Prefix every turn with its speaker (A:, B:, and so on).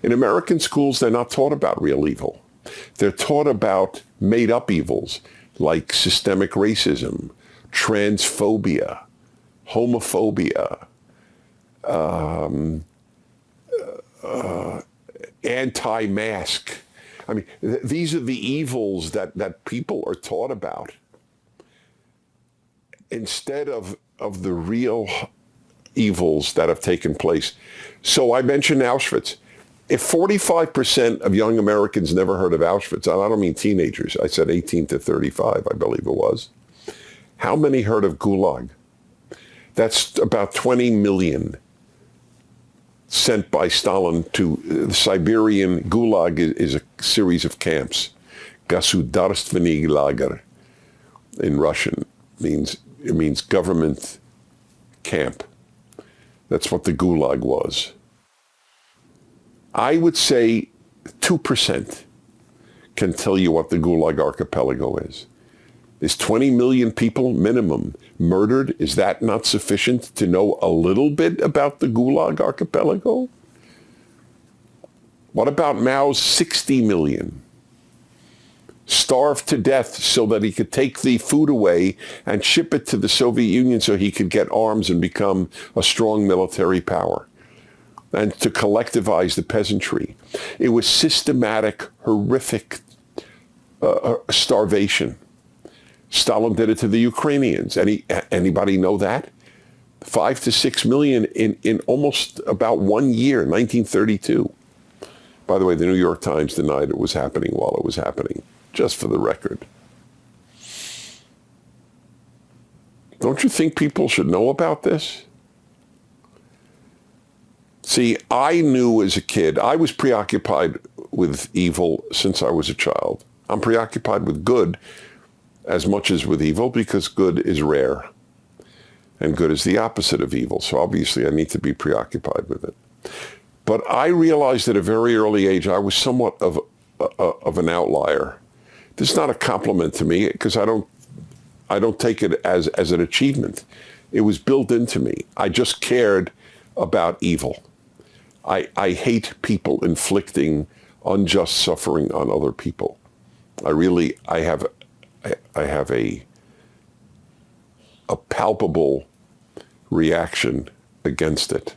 A: In American schools, they're not taught about real evil. They're taught about made-up evils like systemic racism, transphobia, homophobia, anti-mask. I mean, these are the evils that people are taught about instead of the real evils that have taken place. So I mentioned Auschwitz. If 45% of young Americans never heard of Auschwitz, and I don't mean teenagers, I said 18 to 35, I believe it was, how many heard of Gulag? That's about 20 million sent by Stalin to the Siberian. Gulag is a series of camps. Государственный лагерь in Russian means government camp. That's what the Gulag was. I would say 2% can tell you what the Gulag Archipelago is. Is 20 million people minimum murdered? Is that not sufficient to know a little bit about the Gulag Archipelago? What about Mao's 60 million? Starved to death so that he could take the food away and ship it to the Soviet Union so he could get arms and become a strong military power, and to collectivize the peasantry. It was systematic, horrific starvation. Stalin did it to the Ukrainians. Anybody know that? 5 to 6 million in almost about 1 year, 1932. By the way, the New York Times denied it was happening while it was happening, just for the record. Don't you think people should know about this? See, I knew as a kid, I was preoccupied with evil since I was a child. I'm preoccupied with good as much as with evil because good is rare and good is the opposite of evil. So obviously I need to be preoccupied with it. But I realized at a very early age I was somewhat of an outlier. This is not a compliment to me because I don't take it as an achievement. It was built into me. I just cared about evil. I hate people inflicting unjust suffering on other people. I have a palpable reaction against it.